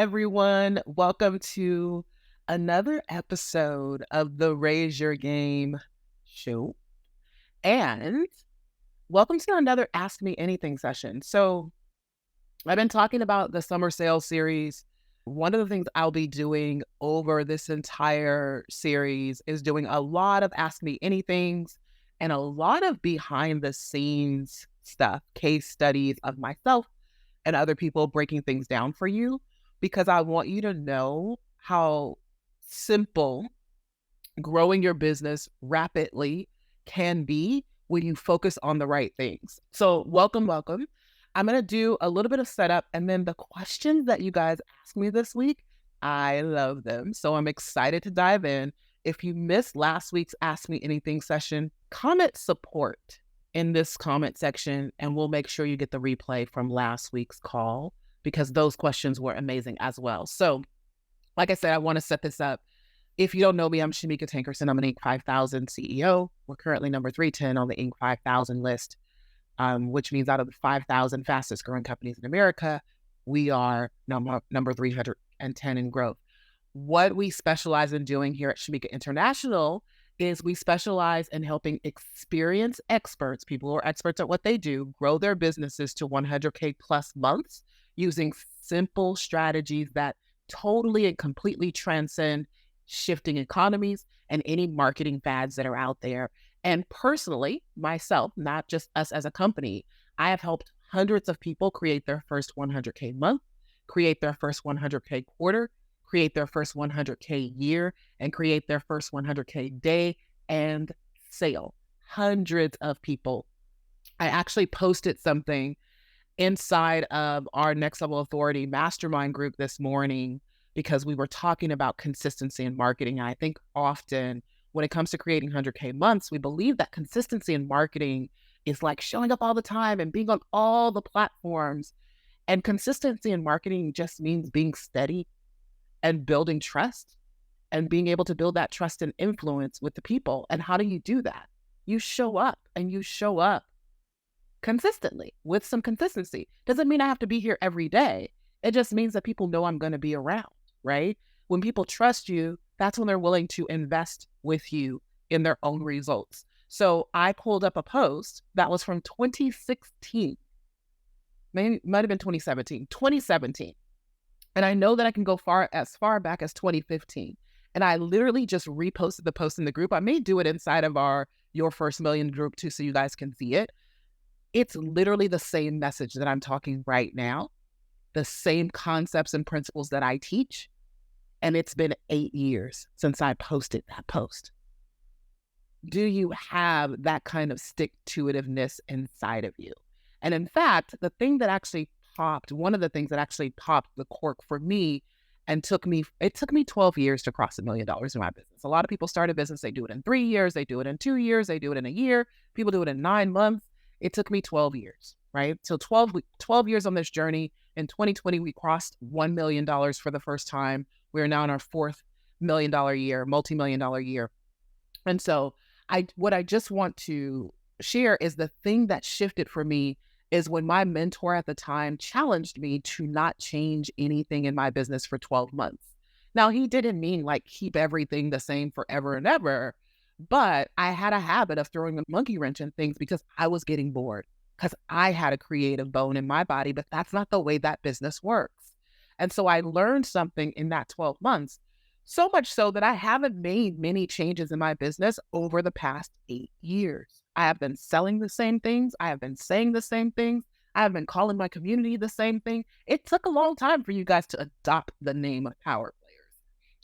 everyone. Welcome to another episode of the Raise Your Game show. And welcome to another Ask Me Anything session. So I've been talking about the summer sales series. One of the things I'll be doing over this entire series is doing a lot of Ask Me Anythings and a lot of behind the scenes stuff, case studies of myself and other people breaking things down for you, because I want you to know how simple growing your business rapidly can be when you focus on the right things. So welcome. I'm going to do a little bit of setup, and then the questions that you guys asked me this week, I love them. So I'm excited to dive in. If you missed last week's Ask Me Anything session, comment support in this comment section, and we'll make sure you get the replay from last week's call because those questions were amazing as well. So like I said, I want to set this up. If you don't know me, I'm Shameca Tankerson. I'm an Inc. 5000 CEO. We're currently number 310 on the Inc. 5000 list, which means out of the 5,000 fastest growing companies in America, we are number 310 in growth. What we specialize in doing here at Shameca International is we specialize in helping experienced experts, people who are experts at what they do, grow their businesses to 100K plus months using simple strategies that totally and completely transcend shifting economies and any marketing fads that are out there. And personally, myself, not just us as a company, I have helped hundreds of people create their first 100K month, create their first 100K quarter, create their first 100K year, and create their first 100K day and sale. Hundreds of people. I actually posted something inside of our Next Level Authority mastermind group this morning because we were talking about consistency in marketing. And I think often when it comes to creating 100K months, we believe that consistency in marketing is like showing up all the time and being on all the platforms. And consistency in marketing just means being steady and building trust and being able to build that trust and influence with the people. And how do you do that? You show up, and you show up consistently with some consistency. Doesn't mean I have to be here every day. It just means that people know I'm going to be around, right? When people trust you, that's when they're willing to invest with you in their own results. So I pulled up a post that was from 2016. Maybe might have been 2017. And I know that I can go as far back as 2015. And I literally just reposted the post in the group. I may do it inside of our Your First Million group too, so you guys can see it. It's literally the same message that I'm talking right now, the same concepts and principles that I teach. And it's been 8 years since I posted that post. Do you have that kind of stick-to-itiveness inside of you? And in fact, one of the things that actually popped the cork for me and it took me 12 years to cross $1 million in my business. A lot of people start a business, they do it in 3 years, they do it in 2 years, they do it in a year. People do it in 9 months. It took me 12 years, right? So 12 years on this journey. In 2020, we crossed $1 million for the first time. We're now in our $4th million year, multi-million-dollar year. And so what I just want to share is the thing that shifted for me is when my mentor at the time challenged me to not change anything in my business for 12 months. Now, he didn't mean like keep everything the same forever and ever, but I had a habit of throwing a monkey wrench in things because I was getting bored, because I had a creative bone in my body, but that's not the way that business works. And so I learned something in that 12 months, so much so that I haven't made many changes in my business over the past 8 years. I have been selling the same things. I have been saying the same things. I have been calling my community the same thing. It took a long time for you guys to adopt the name of Power Players.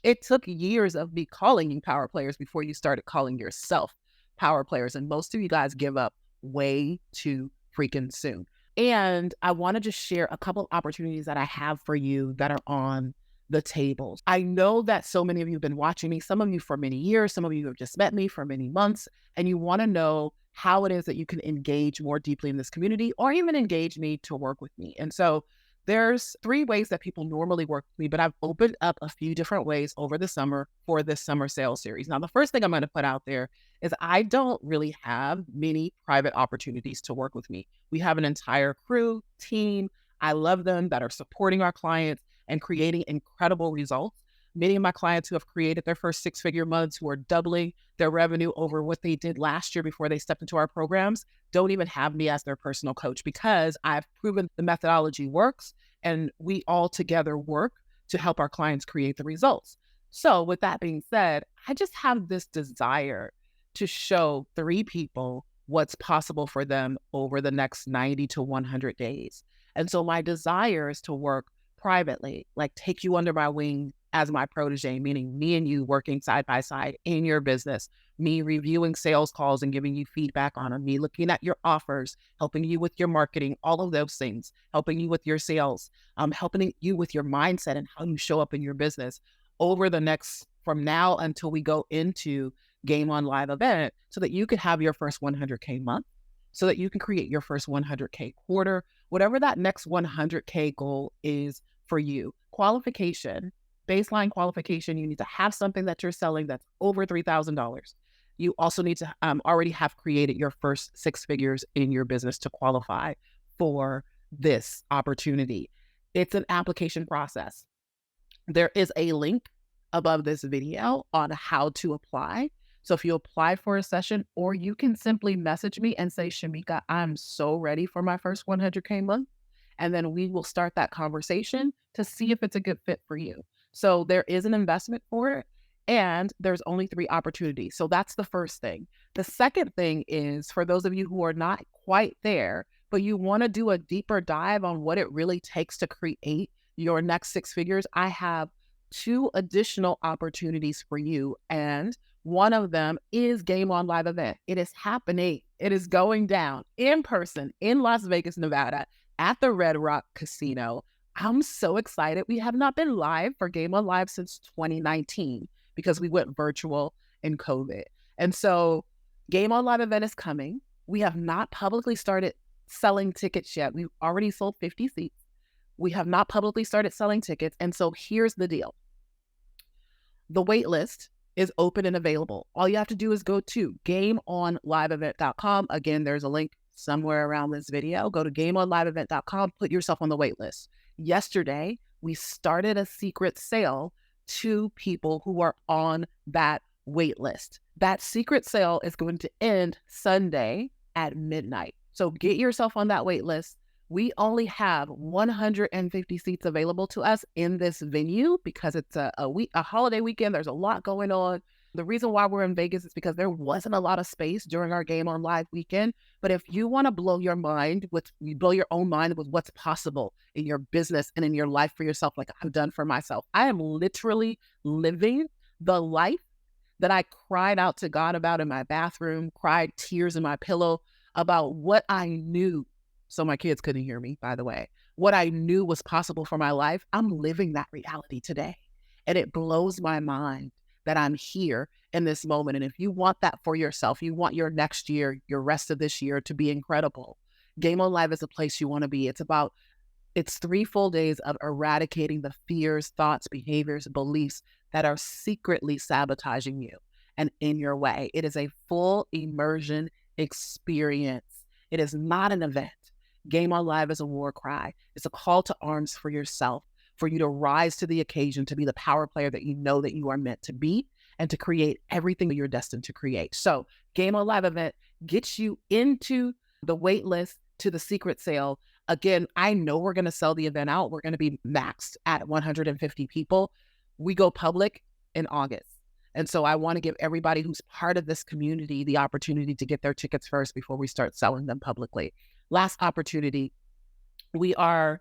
It took years of me calling you Power Players before you started calling yourself Power Players. And most of you guys give up way too freaking soon. And I want to just share a couple opportunities that I have for you that are on the table. I know that so many of you have been watching me, some of you for many years, some of you have just met me for many months, and you want to know how it is that you can engage more deeply in this community or even engage me to work with me. And so there's 3 ways that people normally work with me, but I've opened up a few different ways over the summer for this summer sales series. Now, the first thing I'm going to put out there is I don't really have many private opportunities to work with me. We have an entire crew, team. I love them that are supporting our clients. and creating incredible results. Many of my clients who have created their first six-figure months, who are doubling their revenue over what they did last year before they stepped into our programs, don't even have me as their personal coach, because I've proven the methodology works and we all together work to help our clients create the results. So with that being said, I just have this desire to show 3 people what's possible for them over the next 90 to 100 days. And so my desire is to work privately, like take you under my wing as my protege, meaning me and you working side by side in your business, me reviewing sales calls and giving you feedback on them, me looking at your offers, helping you with your marketing, all of those things, helping you with your sales, helping you with your mindset and how you show up in your business over the next, from now until we go into Game On Live event, so that you can have your first 100K month, so that you can create your first 100K quarter, whatever that next 100K goal is for you. Qualification, baseline qualification, you need to have something that you're selling that's over $3,000. You also need to already have created your first 6 figures in your business to qualify for this opportunity. It's an application process. There is a link above this video on how to apply. So if you apply for a session, or you can simply message me and say, Shameca, I'm so ready for my first 100K month. And then we will start that conversation to see if it's a good fit for you. So there is an investment for it, and there's only 3 opportunities. So that's the first thing. The second thing is, for those of you who are not quite there, but you want to do a deeper dive on what it really takes to create your next 6 figures, I have 2 additional opportunities for you. And one of them is Game On Live event. It is happening. It is going down in person in Las Vegas, Nevada at the Red Rock Casino. I'm so excited. We have not been live for Game On Live since 2019 because we went virtual in COVID. And so Game On Live event is coming. We have not publicly started selling tickets yet. We've already sold 50 seats. We have not publicly started selling tickets. And so here's the deal. The wait list is open and available. All you have to do is go to gameonliveevent.com. Again, there's a link somewhere around this video. Go to gameonliveevent.com, put yourself on the wait list. Yesterday, we started a secret sale to people who are on that wait list. That secret sale is going to end Sunday at midnight. So get yourself on that wait list. We only have 150 seats available to us in this venue because it's a holiday weekend. There's a lot going on. The reason why we're in Vegas is because there wasn't a lot of space during our Game On Live weekend. But if you want to blow your own mind with what's possible in your business and in your life for yourself, like I've done for myself, I am literally living the life that I cried out to God about in my bathroom, cried tears in my pillow about what I knew. So my kids couldn't hear me, by the way. What I knew was possible for my life, I'm living that reality today. And it blows my mind that I'm here in this moment. And if you want that for yourself, you want your next year, your rest of this year to be incredible, Game On Live is a place you want to be. It's 3 full days of eradicating the fears, thoughts, behaviors, beliefs that are secretly sabotaging you and in your way. It is a full immersion experience. It is not an event. Game On Live is a war cry. It's a call to arms for yourself, for you to rise to the occasion, to be the power player that you know that you are meant to be, and to create everything that you're destined to create. So Game On Live event gets you into the wait list to the secret sale. Again, I know we're going to sell the event out. We're going to be maxed at 150 people. We go public in August. And so I want to give everybody who's part of this community the opportunity to get their tickets first before we start selling them publicly. Last opportunity, I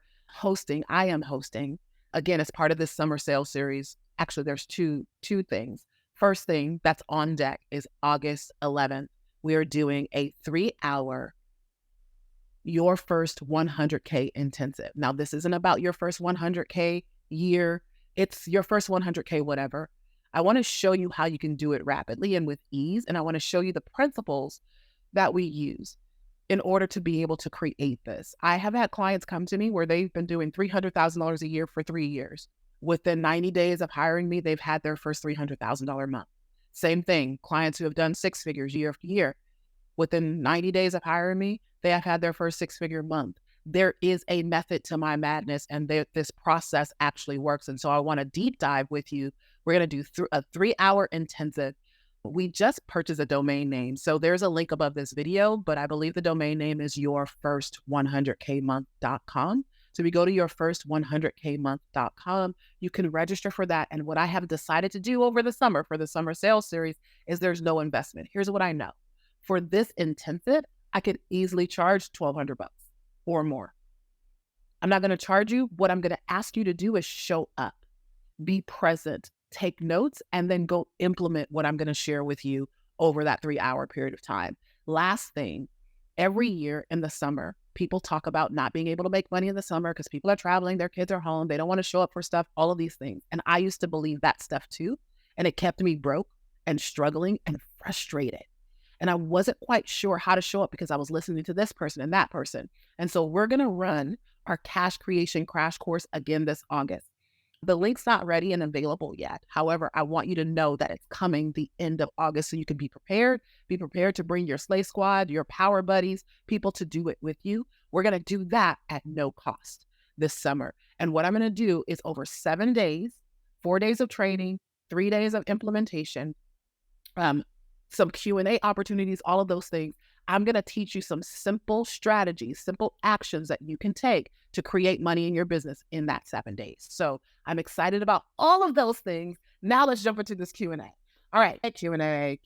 am hosting, again, as part of this summer sales series. Actually, there's two things. First thing that's on deck is August 11th. We are doing a 3-hour Your First 100K intensive. Now, this isn't about your first 100K year. It's your first 100K whatever. I want to show you how you can do it rapidly and with ease. And I want to show you the principles that we use in order to be able to create this. I have had clients come to me where they've been doing $300,000 a year for 3 years. Within 90 days of hiring me, they've had their first $300,000 month. Same thing, clients who have done 6 figures year after year. Within 90 days of hiring me, they have had their first 6-figure month. there is a method to my madness, and this process actually works. And so I want to deep dive with you. We're going to do a 3-hour intensive. We just purchased a domain name. So there's a link above this video, but I believe the domain name is yourfirst100kmonth.com. So we go to yourfirst100kmonth.com. You can register for that. And what I have decided to do over the summer for the summer sales series is there's no investment. Here's what I know. For this intensive, I could easily charge $1,200 or more. I'm not going to charge you. What I'm going to ask you to do is show up, be present, take notes, and then go implement what I'm going to share with you over that 3-hour period of time. Last thing, every year in the summer, people talk about not being able to make money in the summer because people are traveling, their kids are home, they don't want to show up for stuff, all of these things. And I used to believe that stuff too. And it kept me broke and struggling and frustrated. And I wasn't quite sure how to show up because I was listening to this person and that person. And so we're going to run our cash creation crash course again this August. The link's not ready and available yet. However, I want you to know that it's coming the end of August so you can be prepared. Be prepared to bring your slay squad, your power buddies, people to do it with you. We're going to do that at no cost this summer. And what I'm going to do is over 7 days, 4 days of training, 3 days of implementation, some Q&A opportunities, all of those things. I'm going to teach you some simple strategies, simple actions that you can take to create money in your business in that 7 days. So I'm excited about all of those things. Now let's jump into this Q&A. All right, Q&A.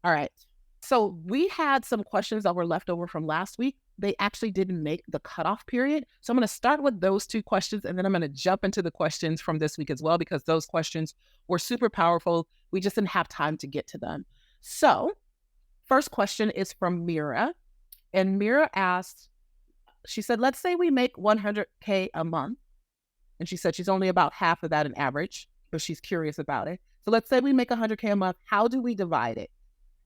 All right. So we had some questions that were left over from last week. They actually didn't make the cutoff period. So I'm going to start with those 2 questions, and then I'm going to jump into the questions from this week as well, because those questions were super powerful. We just didn't have time to get to them. So first question is from Mira. And Mira asked, she said, let's say we make $100K a month. And she said she's only about half of that in average, but she's curious about it. So let's say we make $100K a month. How do we divide it?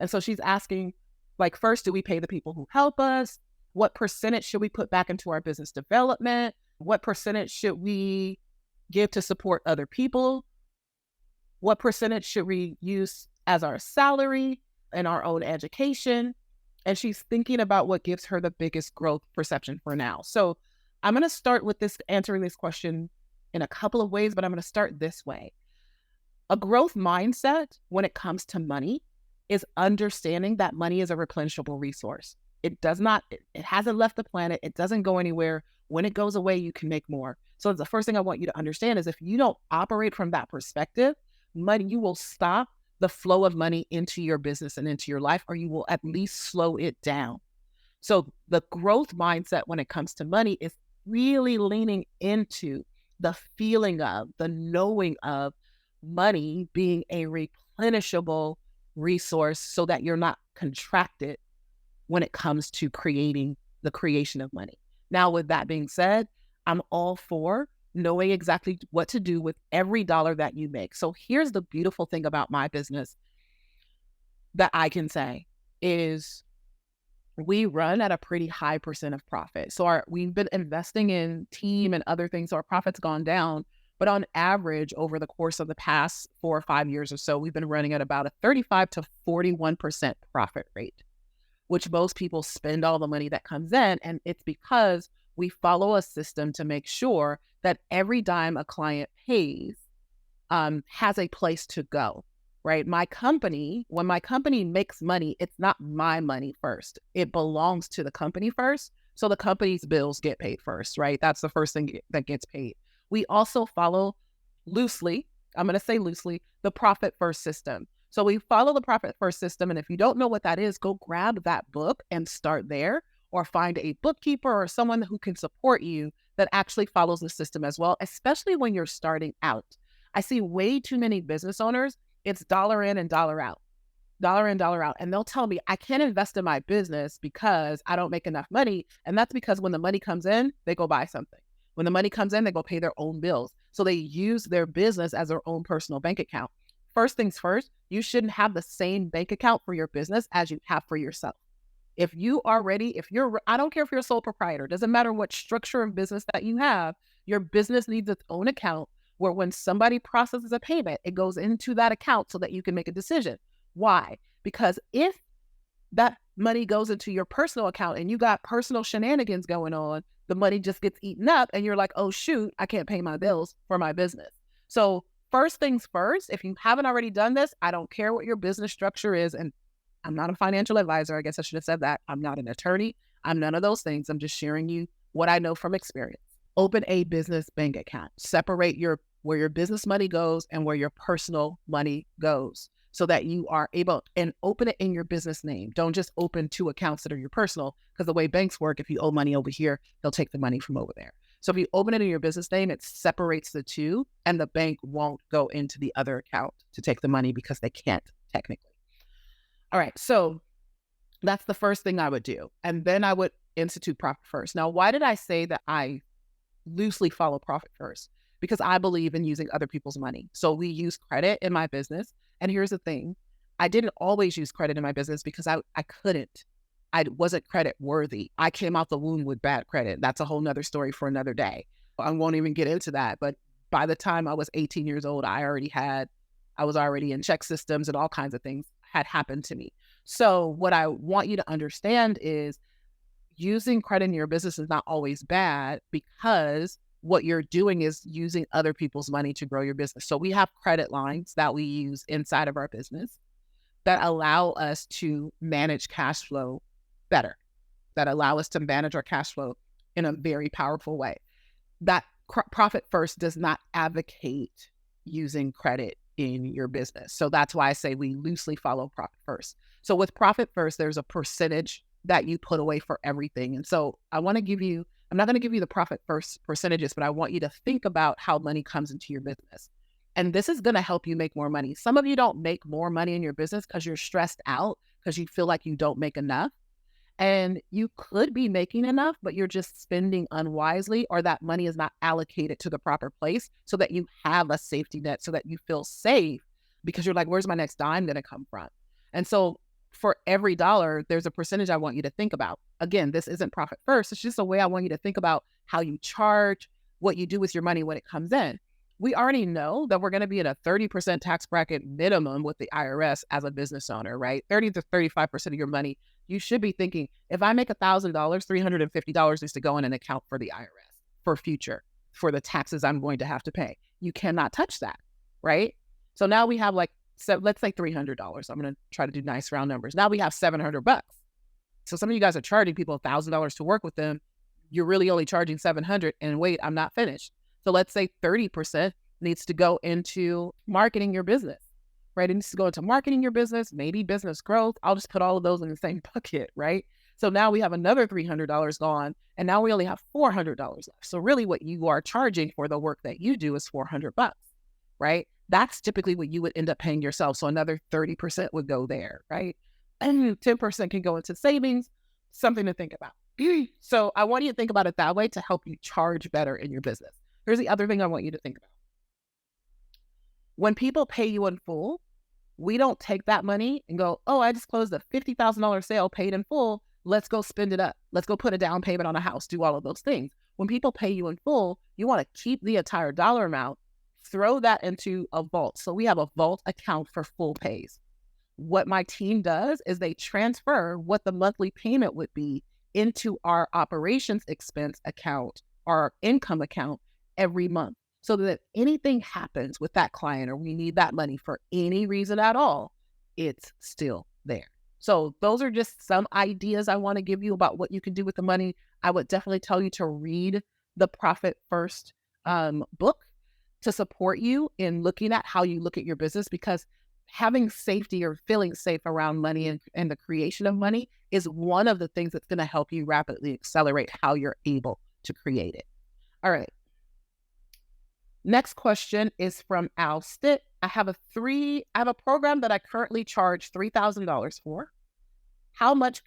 And so she's asking, like, first, do we pay the people who help us? What percentage should we put back into our business development? What percentage should we give to support other people? What percentage should we use as our salary and our own education? And she's thinking about what gives her the biggest growth perception for now. So I'm going to start with answering this question in a couple of ways, but I'm going to start this way. A growth mindset when it comes to money is understanding that money is a replenishable resource. It hasn't left the planet. It doesn't go anywhere. When it goes away, you can make more. So the first thing I want you to understand is if you don't operate from that perspective, you will stop the flow of money into your business and into your life, or you will at least slow it down. So the growth mindset when it comes to money is really leaning into the feeling of, the knowing of money being a replenishable resource so that you're not contracted when it comes to creating the creation of money. Now, with that being said, I'm all for knowing exactly what to do with every dollar that you make. So here's the beautiful thing about my business that I can say is we run at a pretty high percent of profit. So we've been investing in team and other things, so our profit's gone down. But on average, over the course of the past 4 or 5 years or so, we've been running at about a 35 to 41% profit rate, which most people spend all the money that comes in. And it's because we follow a system to make sure that every dime a client pays has a place to go, right? When my company makes money, it's not my money first. It belongs to the company first. So the company's bills get paid first, right? That's the first thing that gets paid. We also follow loosely, I'm going to say loosely, the profit first system. So we follow the profit first system. And if you don't know what that is, go grab that book and start there, or find a bookkeeper or someone who can support you that actually follows the system as well, especially when you're starting out. I see way too many business owners, it's dollar in and dollar out, dollar in, dollar out. And they'll tell me, I can't invest in my business because I don't make enough money. And that's because when the money comes in, they go buy something. When the money comes in, they go pay their own bills. So they use their business as their own personal bank account. First things first, you shouldn't have the same bank account for your business as you have for yourself. If you are ready, I don't care if you're a sole proprietor, doesn't matter what structure of business that you have, your business needs its own account where when somebody processes a payment, it goes into that account so that you can make a decision. Why? Because if that money goes into your personal account and you got personal shenanigans going on, the money just gets eaten up and you're like, oh shoot, I can't pay my bills for my business. So first things first, if you haven't already done this, I don't care what your business structure is. And I'm not a financial advisor. I guess I should have said that. I'm not an attorney. I'm none of those things. I'm just sharing you what I know from experience. Open a business bank account. Separate where your business money goes and where your personal money goes so that you are able, and open it in your business name. Don't just open two accounts that are your personal, because the way banks work, if you owe money over here, they'll take the money from over there. So if you open it in your business name, it separates the two and the bank won't go into the other account to take the money because they can't technically. All right, so that's the first thing I would do. And then I would institute profit first. Now, why did I say that I loosely follow profit first? Because I believe in using other people's money. So we use credit in my business. And here's the thing. I didn't always use credit in my business because I couldn't. I wasn't credit worthy. I came out the womb with bad credit. That's a whole nother story for another day. I won't even get into that. But by the time I was 18 years old, I was already in check systems and all kinds of things had happened to me. So what I want you to understand is using credit in your business is not always bad, because what you're doing is using other people's money to grow your business. So we have credit lines that we use inside of our business that allow us to manage cash flow better, that allow us to manage our cash flow in a very powerful way. That profit first does not advocate using credit in your business. So that's why I say we loosely follow profit first. So with profit first, there's a percentage that you put away for everything. And so I'm not going to give you the profit first percentages, but I want you to think about how money comes into your business. And this is going to help you make more money. Some of you don't make more money in your business because you're stressed out, because you feel like you don't make enough. And you could be making enough, but you're just spending unwisely, or that money is not allocated to the proper place so that you have a safety net, so that you feel safe, because you're like, where's my next dime going to come from? And so for every dollar, there's a percentage I want you to think about. Again, this isn't profit first. It's just a way I want you to think about how you charge, what you do with your money when it comes in. We already know that we're going to be in a 30% tax bracket minimum with the IRS as a business owner, right? 30 to 35% of your money. You should be thinking, if I make $1,000, $350 needs to go in an account for the IRS for future, for the taxes I'm going to have to pay. You cannot touch that, right? So now we have so let's say $300. I'm going to try to do nice round numbers. Now we have $700. So some of you guys are charging people $1,000 to work with them. You're really only charging $700. And wait, I'm not finished. So let's say 30% needs to go into marketing your business, right? It needs to go into marketing your business, maybe business growth. I'll just put all of those in the same bucket, right? So now we have another $300 gone, and now we only have $400 left. So really what you are charging for the work that you do is $400, right? That's typically what you would end up paying yourself. So another 30% would go there, right? And 10% can go into savings, something to think about. So I want you to think about it that way to help you charge better in your business. Here's the other thing I want you to think about. When people pay you in full, we don't take that money and go, oh, I just closed a $50,000 sale, paid in full. Let's go spend it up. Let's go put a down payment on a house, do all of those things. When people pay you in full, you want to keep the entire dollar amount, throw that into a vault. So we have a vault account for full pays. What my team does is they transfer what the monthly payment would be into our operations expense account, our income account, every month, so that if anything happens with that client or we need that money for any reason at all, it's still there. So those are just some ideas I want to give you about what you can do with the money. I would definitely tell you to read the Profit First book to support you in looking at how you look at your business, because having safety or feeling safe around money and the creation of money is one of the things that's going to help you rapidly accelerate how you're able to create it. All right. Next question is from Al Stitt. I have a program that I currently charge $3,000 for. How much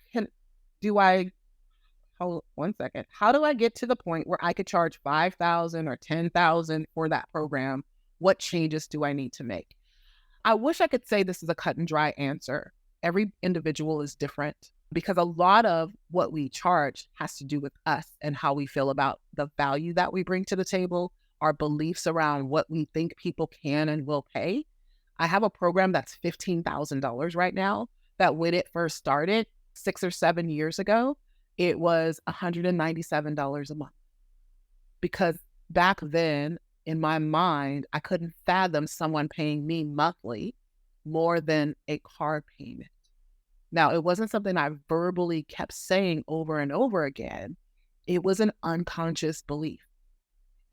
hold one second. How do I get to the point where I could charge $5,000 or $10,000 for that program? What changes do I need to make? I wish I could say this is a cut and dry answer. Every individual is different, because a lot of what we charge has to do with us and how we feel about the value that we bring to the table, our beliefs around what we think people can and will pay. I have a program that's $15,000 right now that when it first started, 6 or 7 years ago, it was $197 a month. Because back then, in my mind, I couldn't fathom someone paying me monthly more than a car payment. Now, it wasn't something I verbally kept saying over and over again. It was an unconscious belief.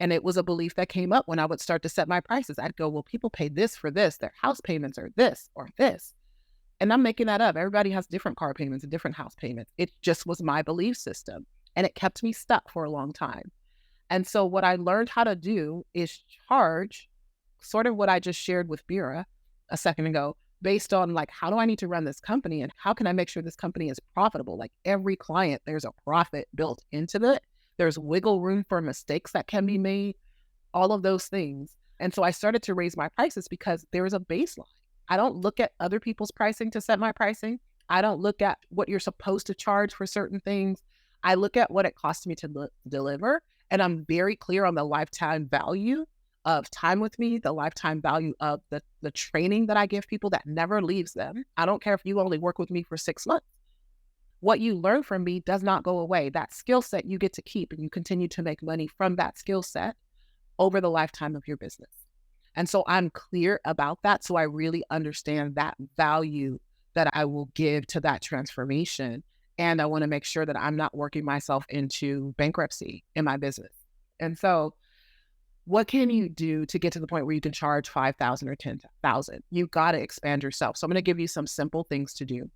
And it was a belief that came up when I would start to set my prices. I'd go, well, people pay this for this. Their house payments are this or this. And I'm making that up. Everybody has different car payments and different house payments. It just was my belief system. And it kept me stuck for a long time. And so what I learned how to do is charge sort of what I just shared with Mira a second ago, based on like, how do I need to run this company and how can I make sure this company is profitable? Like every client, there's a profit built into it. There's wiggle room for mistakes that can be made, all of those things. And so I started to raise my prices because there is a baseline. I don't look at other people's pricing to set my pricing. I don't look at what you're supposed to charge for certain things. I look at what it costs me to deliver. And I'm very clear on the lifetime value of time with me, the lifetime value of the training that I give people that never leaves them. I don't care if you only work with me for 6 months. What you learn from me does not go away. That skill set you get to keep, and you continue to make money from that skill set over the lifetime of your business. And so I'm clear about that. So I really understand that value that I will give to that transformation. And I want to make sure that I'm not working myself into bankruptcy in my business. And so what can you do to get to the point where you can charge $5,000 or $10,000? You got to expand yourself. So I'm going to give you some simple things to do.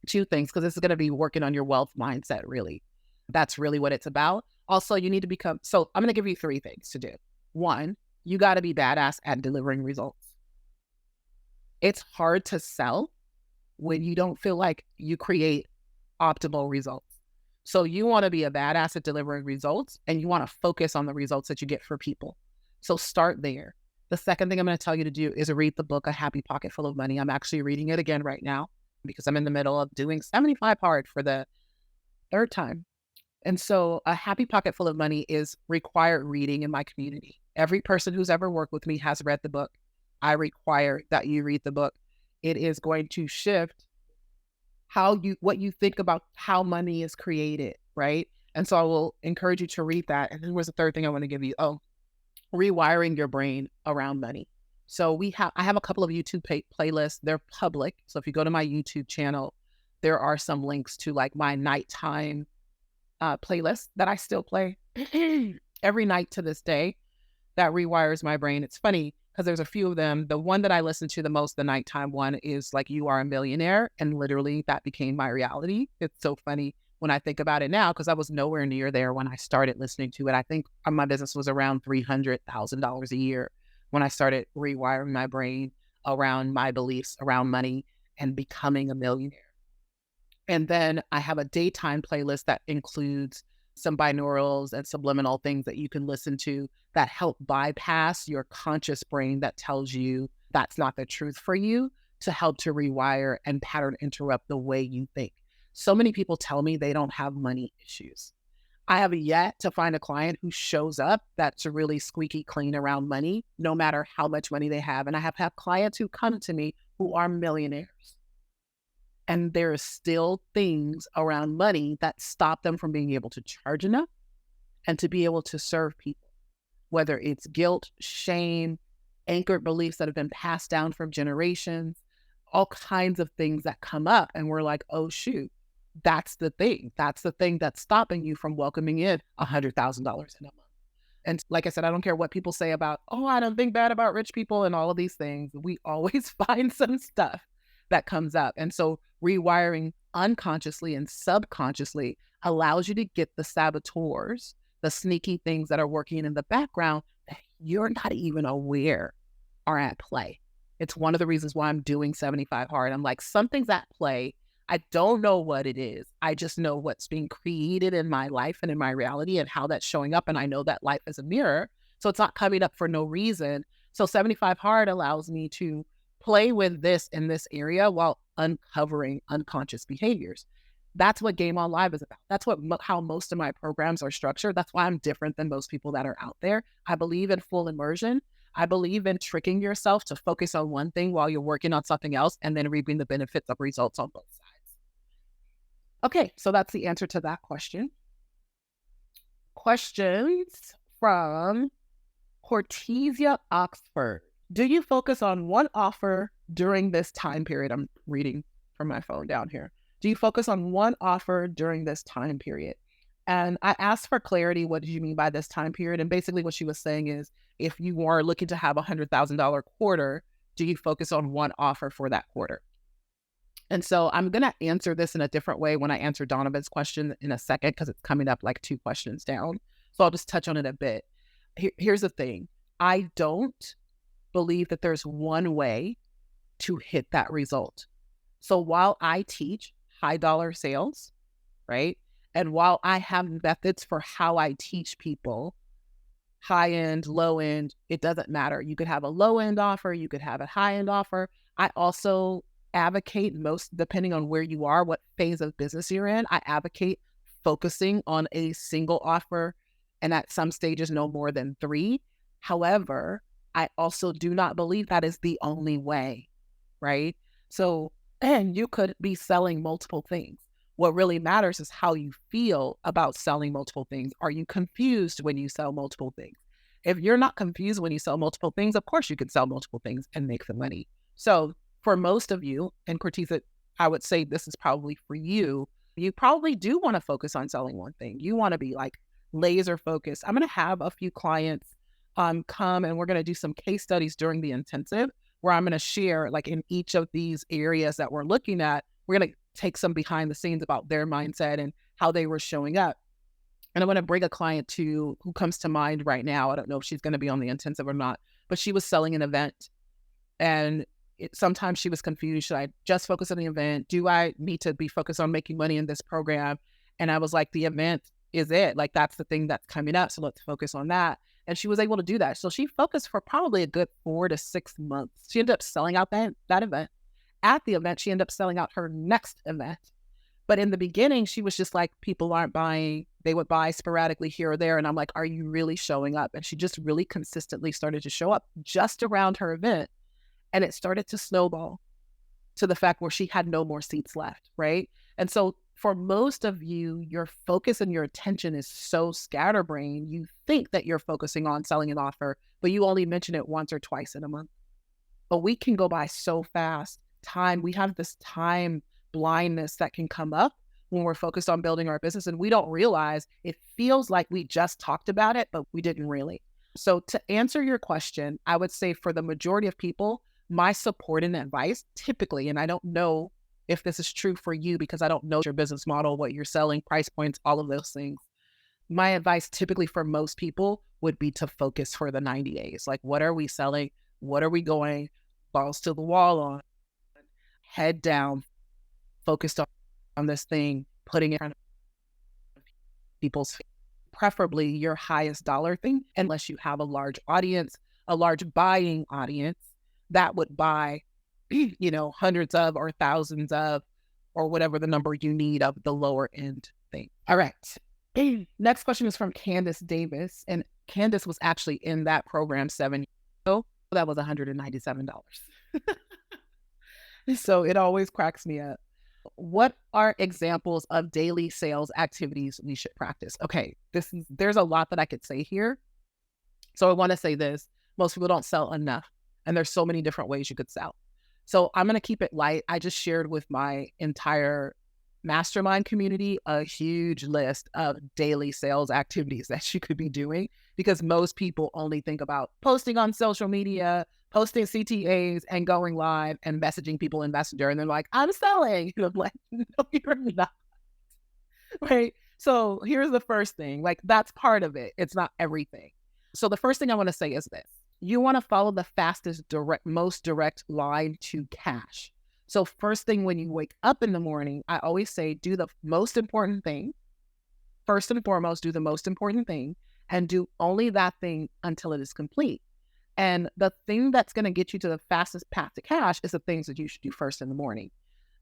2 things, because this is going to be working on your wealth mindset, really. That's really what it's about. Also, you need to become, so I'm going to give you 3 things to do. 1, you got to be badass at delivering results. It's hard to sell when you don't feel like you create optimal results. So you want to be a badass at delivering results, and you want to focus on the results that you get for people. So start there. The second thing I'm going to tell you to do is read the book, A Happy Pocket Full of Money. I'm actually reading it again right now because I'm in the middle of doing 75 hard for the 3rd time. And so A Happy Pocket Full of Money is required reading in my community. Every person who's ever worked with me has read the book. I require that you read the book. It is going to shift what you think about how money is created, right? And so I will encourage you to read that. And then was the 3rd thing I want to give you. Rewiring your brain around money. So I have a couple of YouTube playlists. They're public. So if you go to my YouTube channel, there are some links to like my nighttime playlist that I still play every night to this day that rewires my brain. It's funny because there's a few of them. The one that I listen to the most, the nighttime one, is like You Are a Millionaire. And literally that became my reality. It's so funny when I think about it now, because I was nowhere near there when I started listening to it. I think my business was around $300,000 a year when I started rewiring my brain around my beliefs around money and becoming a millionaire. And then I have a daytime playlist that includes some binaurals and subliminal things that you can listen to that help bypass your conscious brain that tells you that's not the truth for you, to help to rewire and pattern interrupt the way you think. So many people tell me they don't have money issues. I have yet to find a client who shows up that's really squeaky clean around money, no matter how much money they have. And I have had clients who come to me who are millionaires. And there are still things around money that stop them from being able to charge enough and to be able to serve people, whether it's guilt, shame, anchored beliefs that have been passed down from generations, all kinds of things that come up. And we're like, oh, shoot, that's the thing. That's the thing that's stopping you from welcoming in $100,000 in a month. And like I said, I don't care what people say about, oh, I don't think bad about rich people and all of these things. We always find some stuff that comes up. And so rewiring unconsciously and subconsciously allows you to get the saboteurs, the sneaky things that are working in the background that you're not even aware are at play. It's one of the reasons why I'm doing 75 hard. I'm like, something's at play. I don't know what it is. I just know what's being created in my life and in my reality and how that's showing up. And I know that life is a mirror. So it's not coming up for no reason. So 75 hard allows me to play with this in this area while uncovering unconscious behaviors. That's what Game On Live is about. That's how most of my programs are structured. That's why I'm different than most people that are out there. I believe in full immersion. I believe in tricking yourself to focus on one thing while you're working on something else and then reaping the benefits of results on both sides. Okay, so that's the answer to that question. Questions from Hortesia Oxford. Do you focus on one offer during this time period? I'm reading from my phone down here. Do you focus on one offer during this time period? And I asked for clarity. What did you mean by this time period? And basically what she was saying is, if you are looking to have $100,000 quarter, do you focus on one offer for that quarter? And so I'm going to answer this in a different way when I answer Donovan's question in a second, because it's coming up like 2 questions down. So I'll just touch on it a bit. Here's the thing. I don't believe that there's one way to hit that result. So while I teach high dollar sales, right? And while I have methods for how I teach people, high end, low end, it doesn't matter. You could have a low end offer, you could have a high end offer. I also advocate, most depending on where you are, what phase of business you're in, I advocate focusing on a single offer, and at some stages no more than 3. However, I also do not believe that is the only way, right? So, and you could be selling multiple things. What really matters is how you feel about selling multiple things. Are you confused when you sell multiple things? If you're not confused when you sell multiple things, of course you could sell multiple things and make the money. So for most of you, and Corteza, I would say this is probably for you, you probably do want to focus on selling one thing. You want to be like laser focused. I'm going to have a few clients come, and we're going to do some case studies during the intensive where I'm going to share, like, in each of these areas that we're looking at, we're going to take some behind the scenes about their mindset and how they were showing up. And I'm going to bring a client who comes to mind right now. I don't know if she's going to be on the intensive or not, but she was selling an event, and sometimes she was confused. Should I just focus on the event? Do I need to be focused on making money in this program? And I was like, the event is it. Like, that's the thing that's coming up. So let's focus on that. And she was able to do that. So she focused for probably a good 4 to 6 months. She ended up selling out that event. At the event, she ended up selling out her next event. But in the beginning, she was just like, people aren't buying. They would buy sporadically here or there. And I'm like, are you really showing up? And she just really consistently started to show up just around her event. And it started to snowball to the fact where she had no more seats left, right? And so for most of you, your focus and your attention is so scatterbrained, you think that you're focusing on selling an offer, but you only mention it once or twice in a month. A week can go by so fast. We have this time blindness that can come up when we're focused on building our business, and we don't realize it feels like we just talked about it, but we didn't really. So to answer your question, I would say for the majority of people, my support and advice typically, and I don't know if this is true for you because I don't know your business model, what you're selling, price points, all of those things. My advice typically for most people would be to focus for the 90 days. Like, what are we selling? What are we going balls to the wall on? Head down, focused on this thing, putting it in front of people's, preferably your highest dollar thing, unless you have a large audience, a large buying audience that would buy, hundreds of or thousands of, or whatever the number you need of the lower end thing. All right. Next question is from Candace Davis. And Candace was actually in that program 7 years ago. That was $197. So it always cracks me up. What are examples of daily sales activities we should practice? Okay, there's a lot that I could say here. So I want to say this. Most people don't sell enough, and there's so many different ways you could sell. So I'm going to keep it light. I just shared with my entire mastermind community a huge list of daily sales activities that you could be doing, because most people only think about posting on social media, posting CTAs, and going live and messaging people in Messenger. And they're like, I'm selling. And I'm like, no, you're not. Right? So here's the first thing. Like, that's part of it. It's not everything. So the first thing I want to say is this. You want to follow the fastest, most direct line to cash. So first thing when you wake up in the morning, I always say, do the most important thing. First and foremost, do the most important thing, and do only that thing until it is complete. And the thing that's going to get you to the fastest path to cash is the things that you should do first in the morning.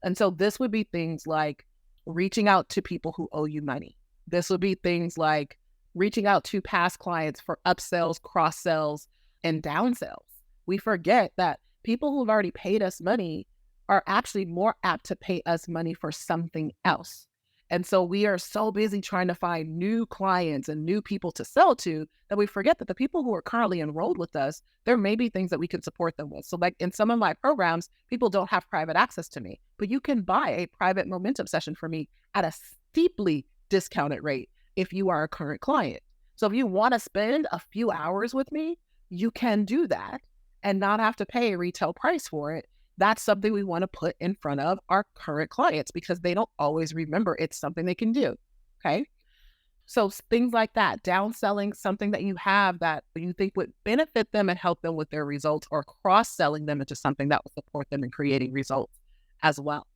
And so this would be things like reaching out to people who owe you money. This would be things like reaching out to past clients for upsells, cross sells, and downsells. We forget that people who've already paid us money are actually more apt to pay us money for something else. And so we are so busy trying to find new clients and new people to sell to that we forget that the people who are currently enrolled with us, there may be things that we can support them with. So like in some of my programs, people don't have private access to me, but you can buy a private momentum session for me at a steeply discounted rate if you are a current client. So if you want to spend a few hours with me, you can do that and not have to pay a retail price for it. That's something we want to put in front of our current clients because they don't always remember it's something they can do. Okay. So things like that, downselling something that you have that you think would benefit them and help them with their results, or cross-selling them into something that will support them in creating results as well.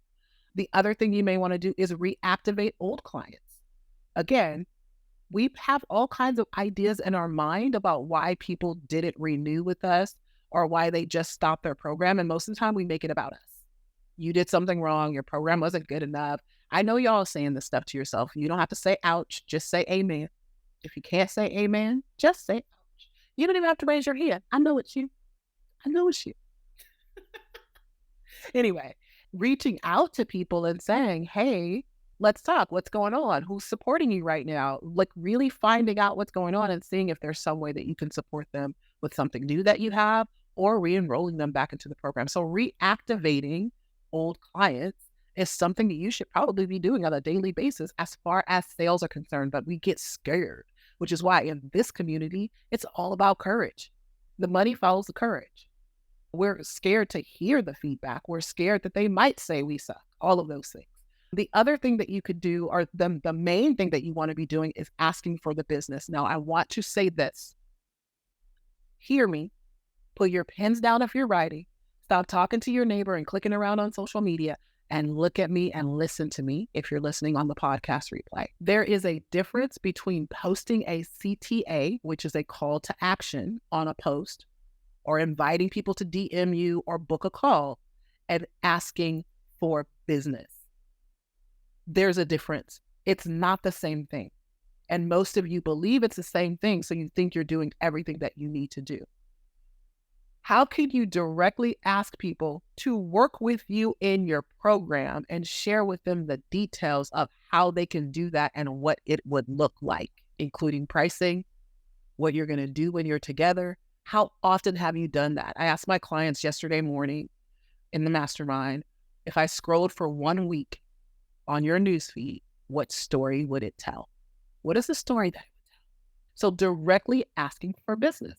The other thing you may want to do is reactivate old clients. Again, we have all kinds of ideas in our mind about why people didn't renew with us or why they just stopped their program. And most of the time we make it about us. You did something wrong. Your program wasn't good enough. I know y'all are saying this stuff to yourself. You don't have to say ouch. Just say amen. If you can't say amen, just say ouch. You don't even have to raise your hand. I know it's you. I know it's you. Anyway, reaching out to people and saying, hey, let's talk. What's going on? Who's supporting you right now? Like really finding out what's going on and seeing if there's some way that you can support them with something new that you have, or re-enrolling them back into the program. So reactivating old clients is something that you should probably be doing on a daily basis as far as sales are concerned, but we get scared, which is why in this community, it's all about courage. The money follows the courage. We're scared to hear the feedback. We're scared that they might say we suck, all of those things. The other thing that you could do, or the main thing that you want to be doing, is asking for the business. Now, I want to say this. Hear me. Put your pens down if you're writing. Stop talking to your neighbor and clicking around on social media, and look at me and listen to me if you're listening on the podcast replay. There is a difference between posting a CTA, which is a call to action on a post, or inviting people to DM you or book a call, and asking for business. There's a difference. It's not the same thing. And most of you believe it's the same thing, so you think you're doing everything that you need to do. How can you directly ask people to work with you in your program and share with them the details of how they can do that and what it would look like, including pricing, what you're going to do when you're together? How often have you done that? I asked my clients yesterday morning in the mastermind, if I scrolled for 1 week on your newsfeed, what story would it tell? What is the story that it would tell? So directly asking for business,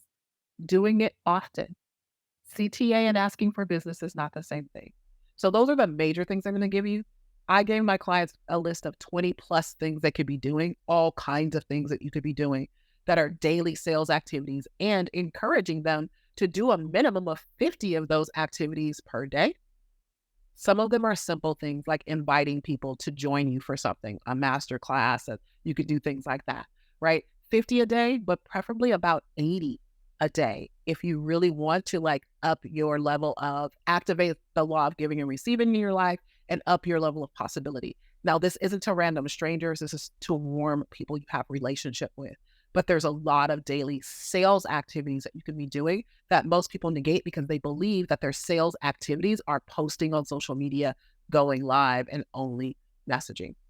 doing it often. CTA and asking for business is not the same thing. So those are the major things I'm going to give you. I gave my clients a list of 20 plus things they could be doing, all kinds of things that you could be doing that are daily sales activities, and encouraging them to do a minimum of 50 of those activities per day. Some of them are simple things like inviting people to join you for something, a master class. You could do things like that, right? 50 a day, but preferably about 80 a day if you really want to like up your level of activate the law of giving and receiving in your life and up your level of possibility. Now, this isn't to random strangers. This is to warm people you have relationship with. But there's a lot of daily sales activities that you can be doing that most people negate because they believe that their sales activities are posting on social media, going live, and only messaging people.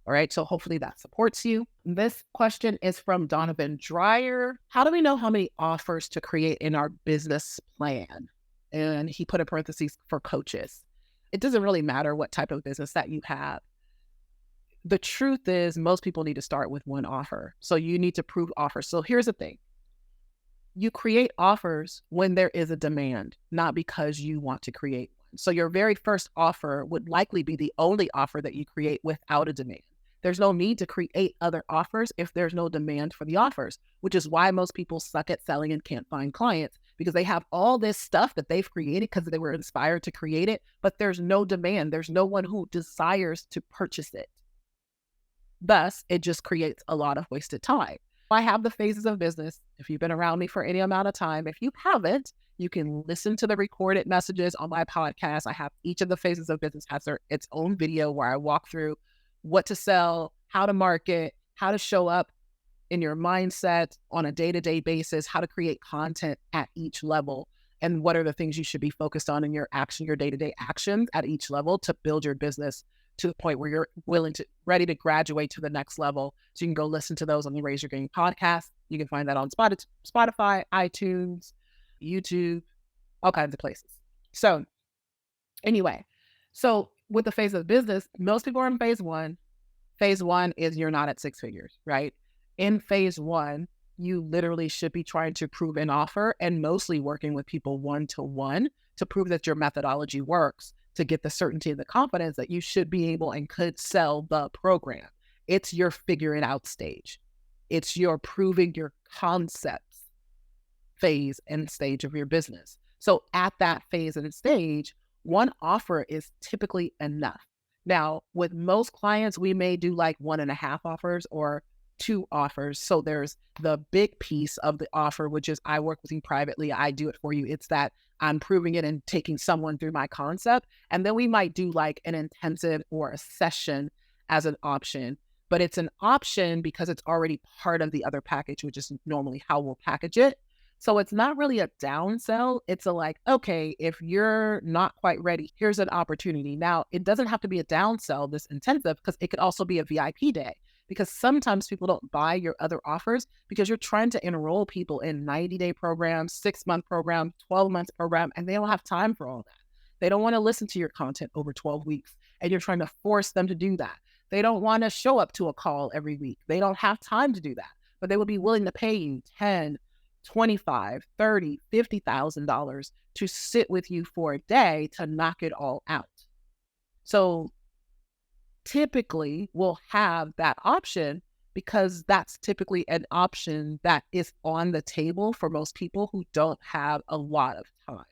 All right, so hopefully that supports you. This question is from Donovan Dreyer. How do we know how many offers to create in our business plan? And he put in parentheses for coaches. It doesn't really matter what type of business that you have. The truth is most people need to start with one offer. So you need to prove offers. So here's the thing. You create offers when there is a demand, not because you want to create one. So your very first offer would likely be the only offer that you create without a demand. There's no need to create other offers if there's no demand for the offers, which is why most people suck at selling and can't find clients, because they have all this stuff that they've created because they were inspired to create it, but there's no demand. There's no one who desires to purchase it. Thus, it just creates a lot of wasted time. I have the phases of business. If you've been around me for any amount of time, if you haven't, you can listen to the recorded messages on my podcast. I have each of the phases of business has its own video where I walk through what to sell, how to market, how to show up in your mindset on a day-to-day basis, how to create content at each level, and what are the things you should be focused on in your action, your day-to-day actions at each level to build your business to the point where you're ready to graduate to the next level. So you can go listen to those on the Raise Your Game podcast. You can find that on Spotify, iTunes, YouTube, all kinds of places. So anyway, so with the phase of business, most people are in phase one. Phase one is you're not at 6 figures, right? In phase one, you literally should be trying to prove an offer and mostly working with people one-to-one to prove that your methodology works, to get the certainty and the confidence that you should be able and could sell the program. It's your figure it out stage. It's your proving your concepts phase and stage of your business. So at that phase and stage, one offer is typically enough. Now, with most clients, we may do like 1.5 offers or 2 offers. So there's the big piece of the offer, which is I work with you privately. I do it for you. It's that I'm proving it and taking someone through my concept. And then we might do like an intensive or a session as an option. But it's an option because it's already part of the other package, which is normally how we'll package it. So it's not really a downsell. It's a like, okay, if you're not quite ready, here's an opportunity. Now, it doesn't have to be a downsell, this intensive, because it could also be a VIP day. Because sometimes people don't buy your other offers because you're trying to enroll people in 90-day programs, 6-month program, 12-month program, and they don't have time for all that. They don't want to listen to your content over 12 weeks, and you're trying to force them to do that. They don't want to show up to a call every week. They don't have time to do that, but they would be willing to pay you $10, $25, $30, $50,000 to sit with you for a day to knock it all out. So typically we'll have that option because that's typically an option that is on the table for most people who don't have a lot of time.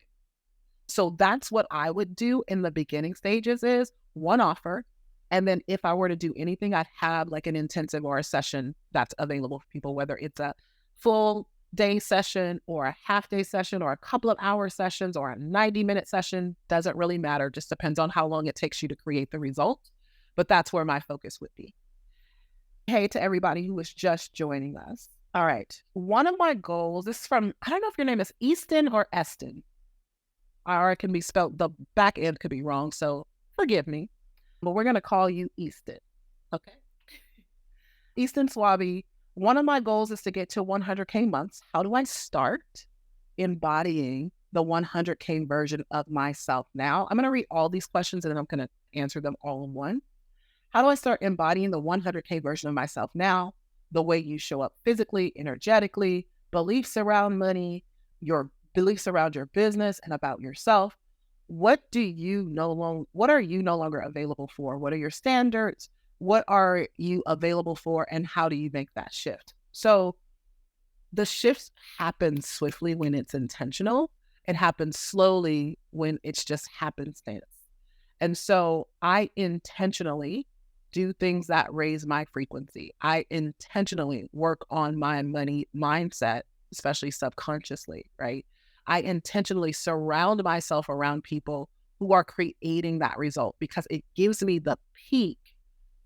So that's what I would do in the beginning stages is one offer. And then if I were to do anything, I'd have like an intensive or a session that's available for people, whether it's a full day session or a half day session or a couple of hour sessions or a 90-minute session, doesn't really matter. Just depends on how long it takes you to create the result. But that's where my focus would be. Hey to everybody who was just joining us. All right. One of my goals, this is from, I don't know if your name is Easton or Eston, or it can be spelled, the back end could be wrong. So forgive me, but we're going to call you Easton. Okay. Easton Swabi. One of my goals is to get to 100K months. How do I start embodying the 100K version of myself now? I'm going to read all these questions and then I'm going to answer them all in one. How do I start embodying the 100K version of myself now? The way you show up physically, energetically, beliefs around money, your beliefs around your business and about yourself. What are you no longer available for? What are your standards? What are you available for? And how do you make that shift? So the shifts happen swiftly when it's intentional. It happens slowly when it's just happenstance. And so I intentionally do things that raise my frequency. I intentionally work on my money mindset, especially subconsciously, right? I intentionally surround myself around people who are creating that result because it gives me the peek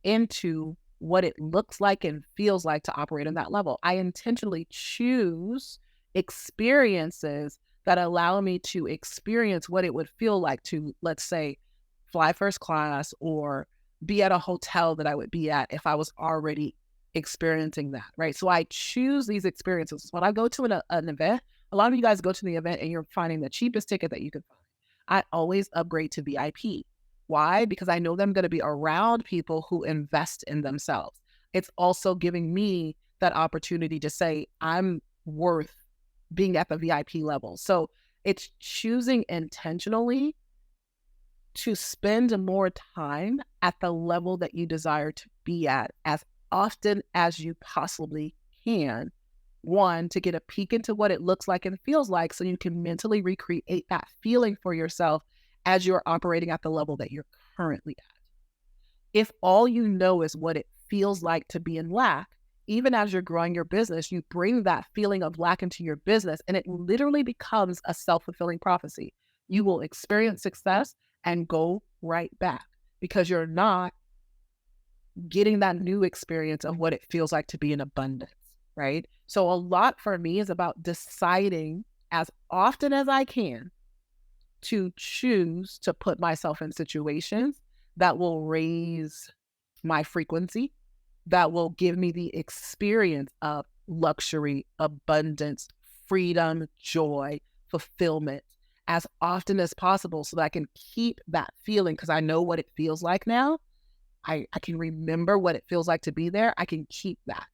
into what it looks like and feels like to operate on that level. I intentionally choose experiences that allow me to experience what it would feel like to, let's say, fly first class or be at a hotel that I would be at if I was already experiencing that, right? So I choose these experiences. When I go to an event, a lot of you guys go to the event and you're finding the cheapest ticket that you can find. I always upgrade to VIP. Why? Because I know that I'm going to be around people who invest in themselves. It's also giving me that opportunity to say, I'm worth being at the VIP level. So it's choosing intentionally to spend more time at the level that you desire to be at as often as you possibly can. One, to get a peek into what it looks like and feels like so you can mentally recreate that feeling for yourself as you're operating at the level that you're currently at. If all you know is what it feels like to be in lack, even as you're growing your business, you bring that feeling of lack into your business and it literally becomes a self-fulfilling prophecy. You will experience success and go right back because you're not getting that new experience of what it feels like to be in abundance, right? So a lot for me is about deciding as often as I can to choose to put myself in situations that will raise my frequency, that will give me the experience of luxury, abundance, freedom, joy, fulfillment as often as possible so that I can keep that feeling because I know what it feels like now. I can remember what it feels like to be there. I can keep that.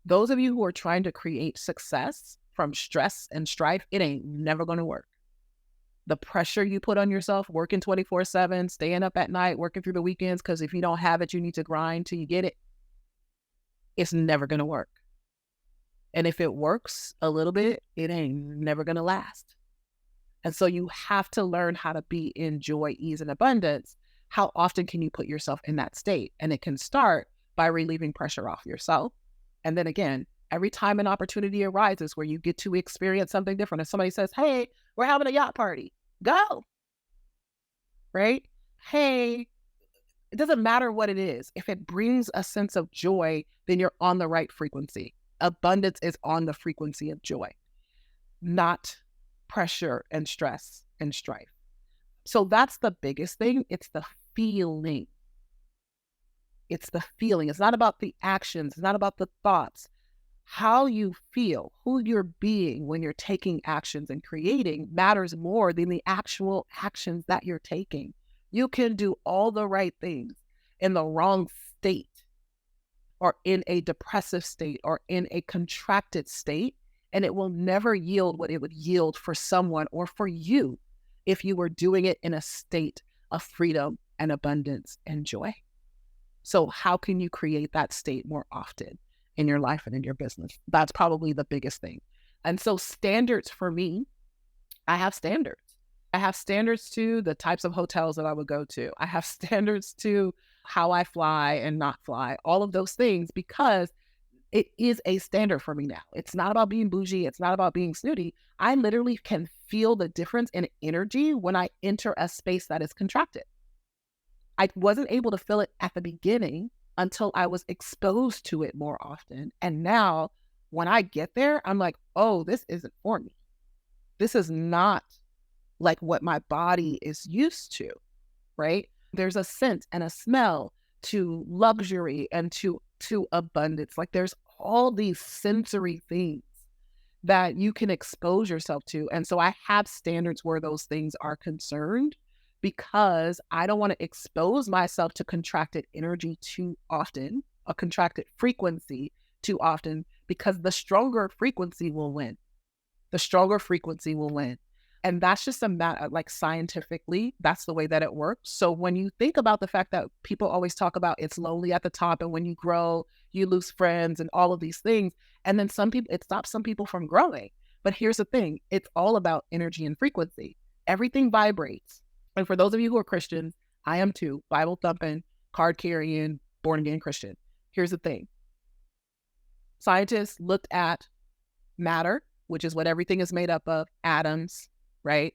Those of you who are trying to create success from stress and strife, it ain't never going to work. The pressure you put on yourself, working 24/7, staying up at night, working through the weekends, because if you don't have it, you need to grind till you get it. It's never going to work. And if it works a little bit, it ain't never going to last. And so you have to learn how to be in joy, ease, and abundance. How often can you put yourself in that state? And it can start by relieving pressure off yourself. And then again, every time an opportunity arises where you get to experience something different, if somebody says, hey, we're having a yacht party, go, right? Hey, it doesn't matter what it is. If it brings a sense of joy, then you're on the right frequency. Abundance is on the frequency of joy, not pressure and stress and strife. So that's the biggest thing. It's the feeling. It's the feeling. It's not about the actions. It's not about the thoughts. How you feel, who you're being when you're taking actions and creating matters more than the actual actions that you're taking. You can do all the right things in the wrong state or in a depressive state or in a contracted state, and it will never yield what it would yield for someone or for you if you were doing it in a state of freedom and abundance and joy. So how can you create that state more often in your life and in your business? That's probably the biggest thing. And so standards for me, I have standards. I have standards to the types of hotels that I would go to. I have standards to how I fly and not fly, all of those things, because it is a standard for me now. It's not about being bougie. It's not about being snooty. I literally can feel the difference in energy when I enter a space that is contracted. I wasn't able to feel it at the beginning until I was exposed to it more often. And now when I get there, I'm like, oh, this isn't for me. This is not like what my body is used to, right? There's a scent and a smell to luxury and to abundance. Like there's all these sensory things that you can expose yourself to. And so I have standards where those things are concerned because I don't want to expose myself to contracted energy too often, a contracted frequency too often, because the stronger frequency will win. The stronger frequency will win. And that's just a matter, like scientifically, that's the way that it works. So when you think about the fact that people always talk about it's lonely at the top, and when you grow, you lose friends and all of these things. And then some people, it stops some people from growing. But here's the thing, it's all about energy and frequency. Everything vibrates. And for those of you who are Christians, I am too, Bible thumping, card carrying, born again Christian. Here's the thing. Scientists looked at matter, which is what everything is made up of, atoms, right?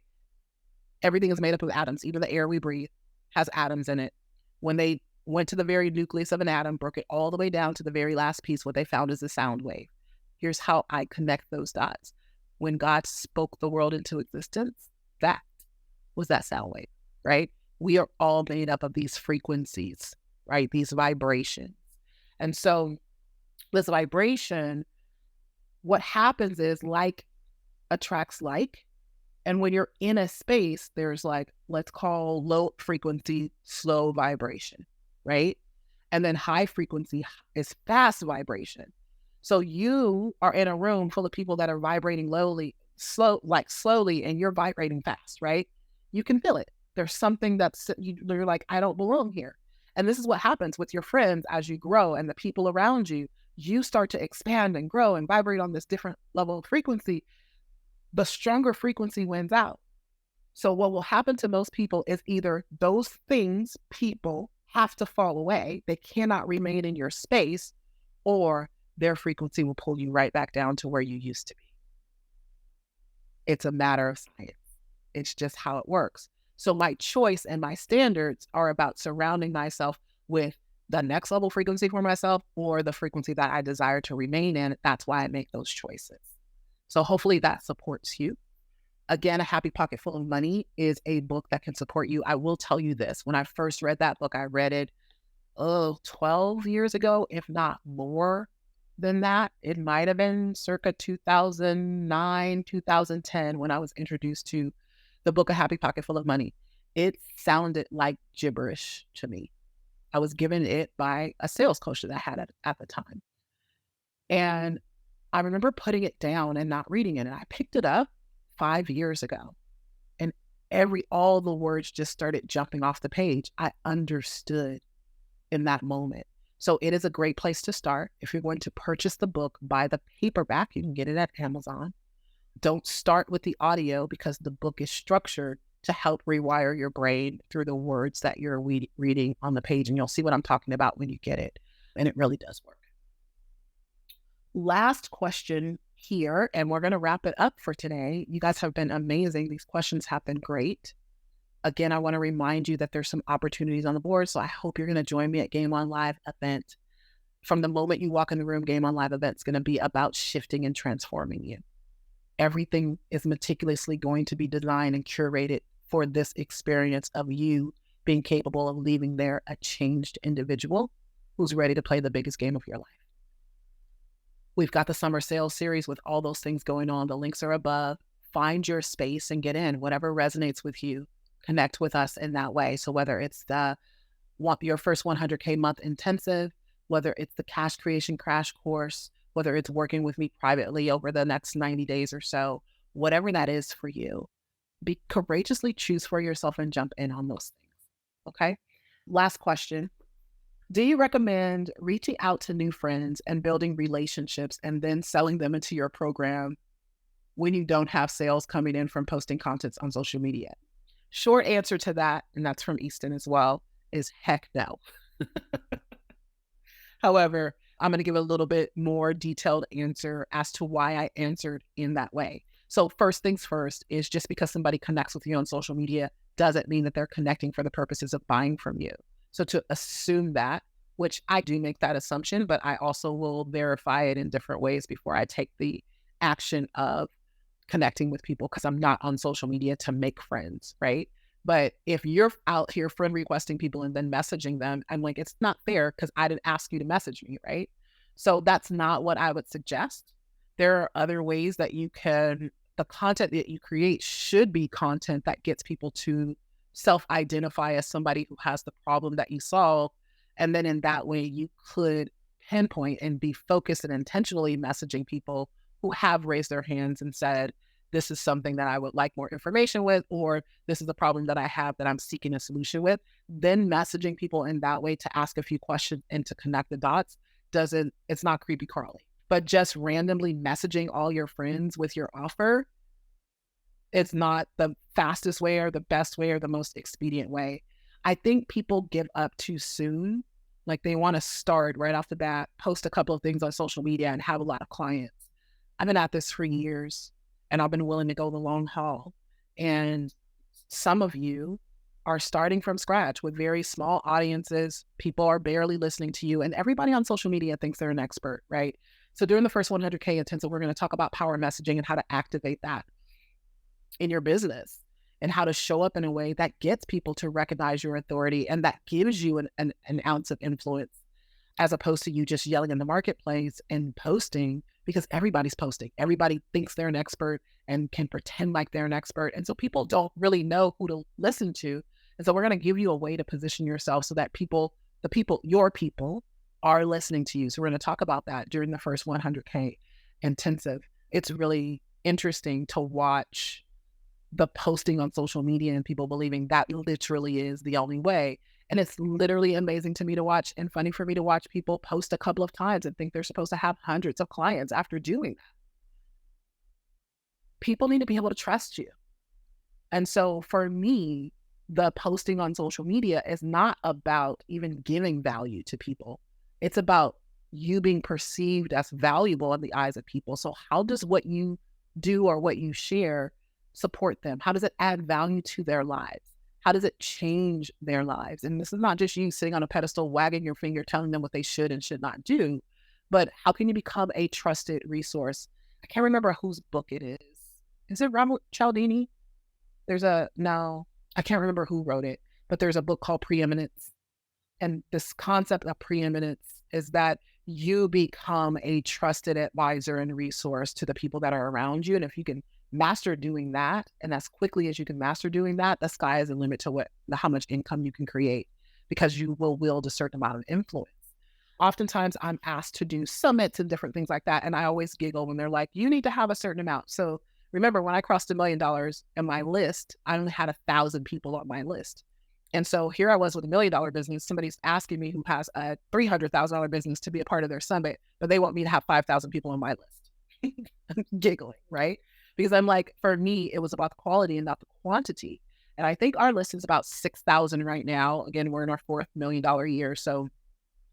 Everything is made up of atoms. Even the air we breathe has atoms in it. When they went to the very nucleus of an atom, broke it all the way down to the very last piece, what they found is a sound wave. Here's how I connect those dots. When God spoke the world into existence, that was that sound wave, right? We are all made up of these frequencies, right? These vibrations. And so this vibration, what happens is like attracts like. And when you're in a space, there's like, let's call low frequency, slow vibration, right? And then high frequency is fast vibration. So you are in a room full of people that are vibrating slowly, and you're vibrating fast, right? You can feel it. There's something you're like, I don't belong here. And this is what happens with your friends as you grow and the people around you. You start to expand and grow and vibrate on this different level of frequency. The stronger frequency wins out. So what will happen to most people is either those things, people, have to fall away. They cannot remain in your space, or their frequency will pull you right back down to where you used to be. It's a matter of science. It's just how it works. So my choice and my standards are about surrounding myself with the next level frequency for myself or the frequency that I desire to remain in. That's why I make those choices. So hopefully that supports you. Again, A Happy Pocket Full of Money is a book that can support you. I will tell you this. When I first read that book, I read it 12 years ago, if not more than that. It might have been circa 2009, 2010 when I was introduced to the book A Happy Pocket Full of Money. It sounded like gibberish to me. I was given it by a sales coach that I had at the time. And I remember putting it down and not reading it. And I picked it up 5 years ago. And all the words just started jumping off the page. I understood in that moment. So it is a great place to start. If you're going to purchase the book, buy the paperback. You can get it at Amazon. Don't start with the audio because the book is structured to help rewire your brain through the words that you're reading on the page. And you'll see what I'm talking about when you get it. And it really does work. Last question here, and we're going to wrap it up for today. You guys have been amazing. These questions have been great. Again, I want to remind you that there's some opportunities on the board. So I hope you're going to join me at Game On Live event. From the moment you walk in the room, Game On Live event is going to be about shifting and transforming you. Everything is meticulously going to be designed and curated for this experience of you being capable of leaving there a changed individual who's ready to play the biggest game of your life. We've got the summer sales series with all those things going on. The links are above. Find your space and get in. Whatever resonates with you, connect with us in that way. So whether it's your first 100K month intensive, whether it's the cash creation crash course, whether it's working with me privately over the next 90 days or so, whatever that is for you, courageously choose for yourself and jump in on those things. Okay. Last question. Do you recommend reaching out to new friends and building relationships and then selling them into your program when you don't have sales coming in from posting content on social media? Short answer to that, and that's from Easton as well, is heck no. However, I'm going to give a little bit more detailed answer as to why I answered in that way. So first things first is just because somebody connects with you on social media doesn't mean that they're connecting for the purposes of buying from you. So to assume that, which I do make that assumption, but I also will verify it in different ways before I take the action of connecting with people, because I'm not on social media to make friends, right? But if you're out here friend requesting people and then messaging them, I'm like, it's not fair because I didn't ask you to message me, right? So that's not what I would suggest. There are other ways that the content that you create should be content that gets people to self-identify as somebody who has the problem that you solve. And then in that way, you could pinpoint and be focused and intentionally messaging people who have raised their hands and said, this is something that I would like more information with, or this is a problem that I have that I'm seeking a solution with. Then messaging people in that way to ask a few questions and to connect the dots it's not creepy crawly. But just randomly messaging all your friends with your offer, it's not the fastest way or the best way or the most expedient way. I think people give up too soon. Like they want to start right off the bat, post a couple of things on social media and have a lot of clients. I've been at this for years and I've been willing to go the long haul. And some of you are starting from scratch with very small audiences. People are barely listening to you and everybody on social media thinks they're an expert, right? So during the first 100K intensive, we're going to talk about power messaging and how to activate that in your business and how to show up in a way that gets people to recognize your authority and that gives you an ounce of influence, as opposed to you just yelling in the marketplace and posting because everybody's posting. Everybody thinks they're an expert and can pretend like they're an expert. And so people don't really know who to listen to. And so we're going to give you a way to position yourself so that your people are listening to you. So we're going to talk about that during the first 100K intensive. It's really interesting to watch the posting on social media and people believing that literally is the only way. And it's literally amazing to me to watch and funny for me to watch people post a couple of times and think they're supposed to have hundreds of clients after doing that. People need to be able to trust you. And so for me, the posting on social media is not about even giving value to people. It's about you being perceived as valuable in the eyes of people. So how does what you do or what you share support them? How does it add value to their lives? How does it change their lives? And this is not just you sitting on a pedestal, wagging your finger, telling them what they should and should not do, but how can you become a trusted resource? I can't remember whose book it is. is it Robert Cialdini? No, I can't remember who wrote it, but there's a book called Preeminence. And this concept of preeminence is that you become a trusted advisor and resource to the people that are around you. And if you can master doing that, and as quickly as you can master doing that, the sky is the limit to how much income you can create, because you will wield a certain amount of influence. Oftentimes I'm asked to do summits and different things like that. And I always giggle when they're like, you need to have a certain amount. So remember, when I crossed $1 million in my list, I only had 1,000 people on my list. And so here I was with $1 million business. Somebody's asking me who has a $300,000 business to be a part of their summit, but they want me to have 5,000 people on my list. I'm giggling, right? Because I'm like, for me, it was about the quality and not the quantity. And I think our list is about 6,000 right now. Again, we're in our $4th $1 million year. So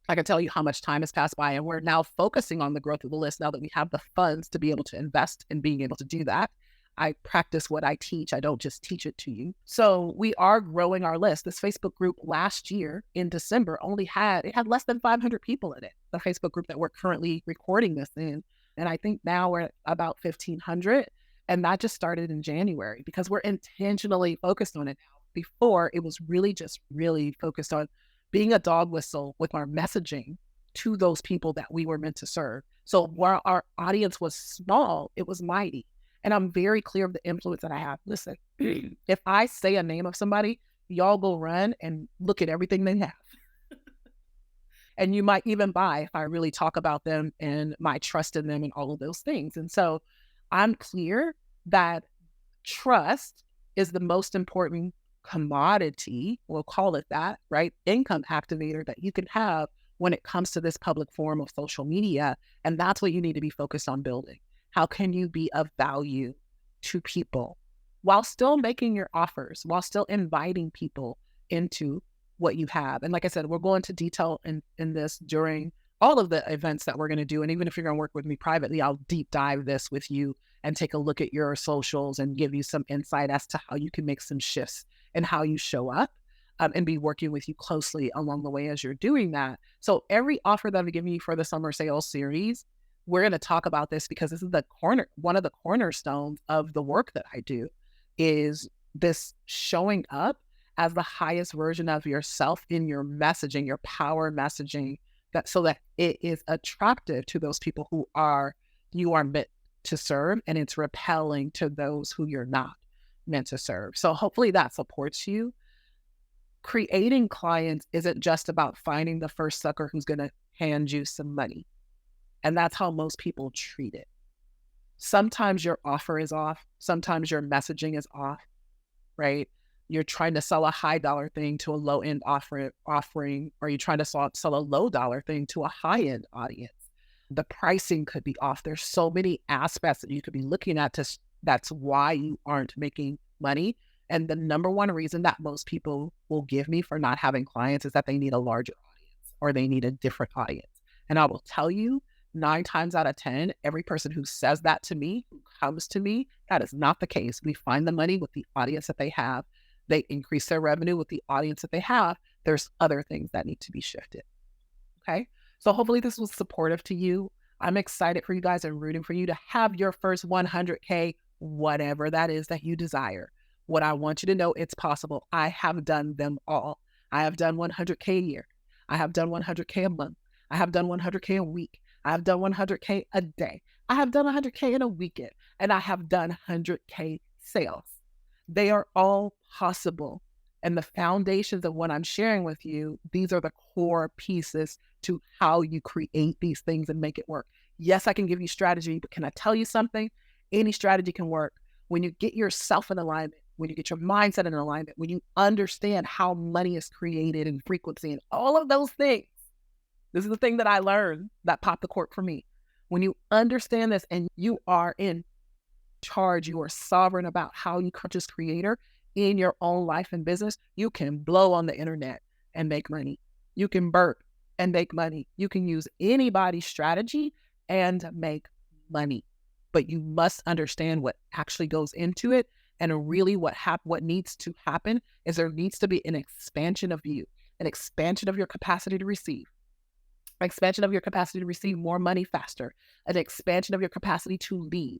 I can tell you how much time has passed by, and we're now focusing on the growth of the list now that we have the funds to be able to invest in being able to do that. I practice what I teach. I don't just teach it to you. So we are growing our list. This Facebook group last year in December it had less than 500 people in it, the Facebook group that we're currently recording this in. And I think now we're at about 1,500. And that just started in January because we're intentionally focused on it now. Before, it was really focused on being a dog whistle with our messaging to those people that we were meant to serve. So while our audience was small, it was mighty. And I'm very clear of the influence that I have. Listen, if I say a name of somebody, y'all go run and look at everything they have. And you might even buy if I really talk about them and my trust in them and all of those things. And so I'm clear that trust is the most important commodity, we'll call it that, right? Income activator that you can have when it comes to this public form of social media. And that's what you need to be focused on building. How can you be of value to people while still making your offers, while still inviting people into what you have? And like I said, we'll go into detail in this during all of the events that we're going to do. And even if you're going to work with me privately, I'll deep dive this with you and take a look at your socials and give you some insight as to how you can make some shifts in how you show up, and be working with you closely along the way as you're doing that. So every offer that I'm giving you for the summer sales series, we're going to talk about this because this is one of the cornerstones of the work that I do, is this showing up as the highest version of yourself in your messaging, your power messaging, so that it is attractive to those people you are meant to serve, and it's repelling to those who you're not meant to serve. So hopefully that supports you. Creating clients isn't just about finding the first sucker who's going to hand you some money. And that's how most people treat it. Sometimes your offer is off. Sometimes your messaging is off, right? You're trying to sell a high dollar thing to a low end offering, or you're trying to sell a low dollar thing to a high end audience. The pricing could be off. There's so many aspects that you could be looking at that's why you aren't making money. And the number one reason that most people will give me for not having clients is that they need a larger audience or they need a different audience. And I will tell you, 9 times out of 10, every person who says that to me, who comes to me, that is not the case. We find the money with the audience that they have. They increase their revenue with the audience that they have. There's other things that need to be shifted. Okay. So hopefully this was supportive to you. I'm excited for you guys and rooting for you to have your first 100K, whatever that is that you desire. What I want you to know, it's possible. I have done them all. I have done 100K a year. I have done 100K a month. I have done 100K a week. I have done 100K a day. I have done 100K in a weekend. And I have done 100K sales. They are all possible. And the foundations of what I'm sharing with you, these are the core pieces to how you create these things and make it work. Yes, I can give you strategy, but can I tell you something? Any strategy can work when you get yourself in alignment, when you get your mindset in alignment, when you understand how money is created and frequency and all of those things. This is the thing that I learned that popped the cork for me. When you understand this and you are in charge, you are sovereign about how you conscious creator in your own life and business, you can blow on the internet and make money. You can burp and make money. You can use anybody's strategy and make money. But you must understand what actually goes into it. And really what needs to happen is there needs to be an expansion of you, an expansion of your capacity to receive, an expansion of your capacity to receive more money faster, an expansion of your capacity to lead,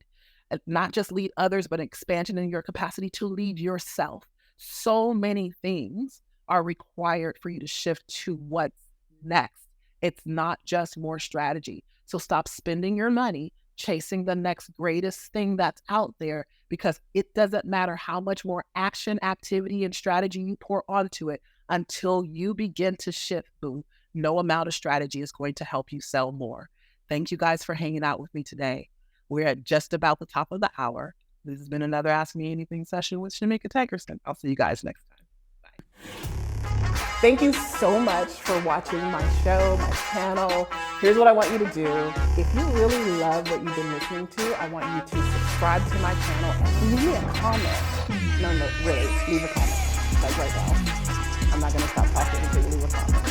not just lead others, but expansion in your capacity to lead yourself. So many things are required for you to shift to what's next. It's not just more strategy. So stop spending your money chasing the next greatest thing that's out there, because it doesn't matter how much more action, activity, and strategy you pour onto it until you begin to shift. Boom, no amount of strategy is going to help you sell more. Thank you guys for hanging out with me today. We're at just about the top of the hour. This has been another Ask Me Anything session with Shameca Tankerson. I'll see you guys next time. Bye. Thank you so much for watching my show, my channel. Here's what I want you to do. If you really love what you've been listening to, I want you to subscribe to my channel and leave me a comment. No, really, leave a comment. Like right now. I'm not going to stop talking until you leave a comment.